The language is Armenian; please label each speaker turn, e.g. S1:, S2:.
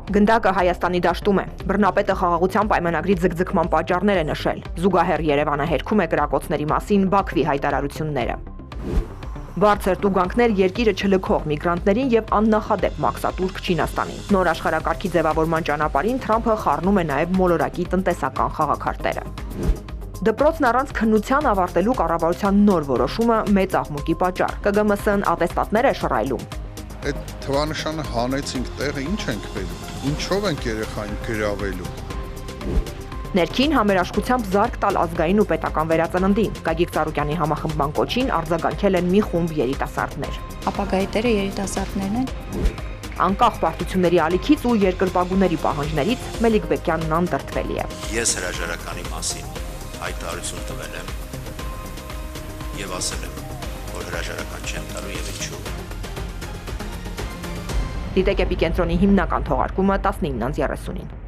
S1: Գնդակը Հայաստանի դաշտում է։ Բռնապետը խաղաղության պայմանագրի ձգձգման պատճառներ է նշել։ Զուգահեռ Երևանը հերքում է կրակոցների մասին Բաքվի հայտարարությունները։ Բարձր տուգանքներ երկիրը չլքող միգրանտներին եւ աննախադեպ մաքսատուրք Չինաստանին։ Նոր աշխարհակարգի ձևավորման ճանապարհին Թրամփը խառնում է նաեւ մոլորակի տնտեսական խաղաքարտերը։ Դպրոցն առանց քննության ավարտելու կառավարության նոր որոշումը մեծ աղմուկի պատճառ։ ԿԳՄՍ-ն ատեստատներ է շռայլում։
S2: Այդ թվանշանը հանեցինք տեղը, ինչ ենք բերում, ինչով ենք երեխային գրավելու։
S1: Ներքին համերաշխությամբ զարկ տալ ազգային ու պետական վերածննդին։ Գագիկ Ծառուկյանի համախմբման կոչին արձագանքել են մի խումբ երիտասարդներ։
S3: Ապագայի տերը երիտասարդներն են։
S1: Անկախ պարտությունների ալիքից ու երկրպագուների պահանջներից Մելիք Բեկյանն անդրդվելի է։
S4: Ես հրաժարականի մասին հայտարարություն տվել եմ եւ ասել եմ, որ հրաժարական չեմ տալու եւ ինչու։
S1: Դիտեք էպիկենտրոնի հիմնական թողարկումը 19:30-ին։